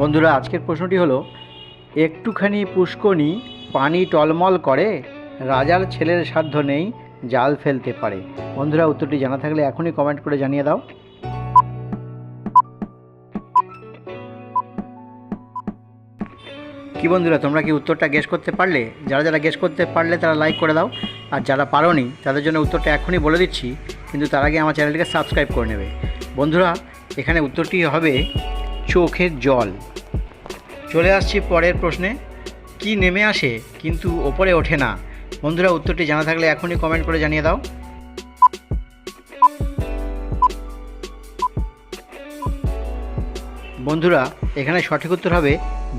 বন্ধুরা, আজকের প্রশ্নটি হলো, একটুখানি পুষ্কনি পানি টলমল করে, রাজার ছেলের সাধ্য নেই জাল ফেলতে পারে। বন্ধুরা, উত্তরটি জানা থাকলে এখনই কমেন্ট করে জানিয়ে দাও। কি বন্ধুরা, তোমরা কি উত্তরটা গেস করতে পারলে? যারা যারা গেস করতে পারলে তারা লাইক করে দাও, আর যারা পারোনি তাদের জন্য উত্তরটা এখনই বলে দিচ্ছি, কিন্তু তার আগে আমার চ্যানেলটিকে সাবস্ক্রাইব করে নেবে। বন্ধুরা, এখানে উত্তরটি হবে চোখের জল। চলে আসছি পরের প্রশ্নে। কি নেমে আসে কিন্তু ওপরে ওঠে না? বন্ধুরা, উত্তরটি জানা থাকলে এখনই কমেন্ট করে জানিয়ে দাও। বন্ধুরা, এখানে সঠিক উত্তর হবে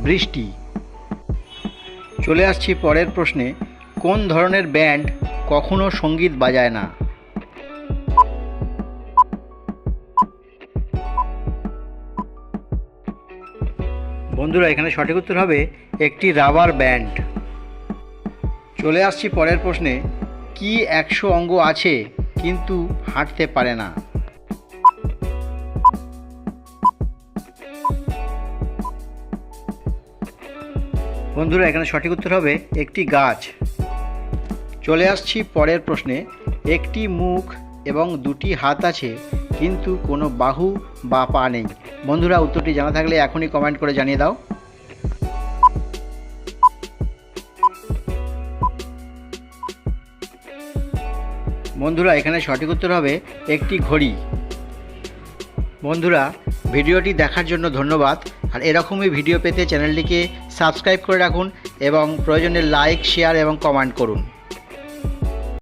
বৃষ্টি। চলে আসছি পরের প্রশ্নে। কোন ধরনের ব্যান্ড কখনো সঙ্গীত বাজায় না? বন্ধুরা, এখানে সঠিক উত্তর হবে একটি রাবার ব্যান্ড। চলে আসছি পরের প্রশ্নে। কি 100 অঙ্গ আছে কিন্তু হাঁটতে পারে না? বন্ধুরা, এখানে সঠিক উত্তর হবে একটি গাছ। চলে আসছি পরের প্রশ্নে। একটি মুখ এবং দুটি হাত আছে কিন্তু কোনো বাহু বা পা নেই। বন্ধুরা, উত্তরটি জানা থাকলে এখনই কমেন্ট করে জানিয়ে দাও। বন্ধুরা, এখানে সঠিক উত্তর হবে একটি ঘড়ি। বন্ধুরা, ভিডিওটি দেখার জন্য ধন্যবাদ। আর এরকমই ভিডিও পেতে চ্যানেলটিকে সাবস্ক্রাইব করে রাখুন এবং প্রয়োজনে লাইক, শেয়ার এবং কমেন্ট করুন।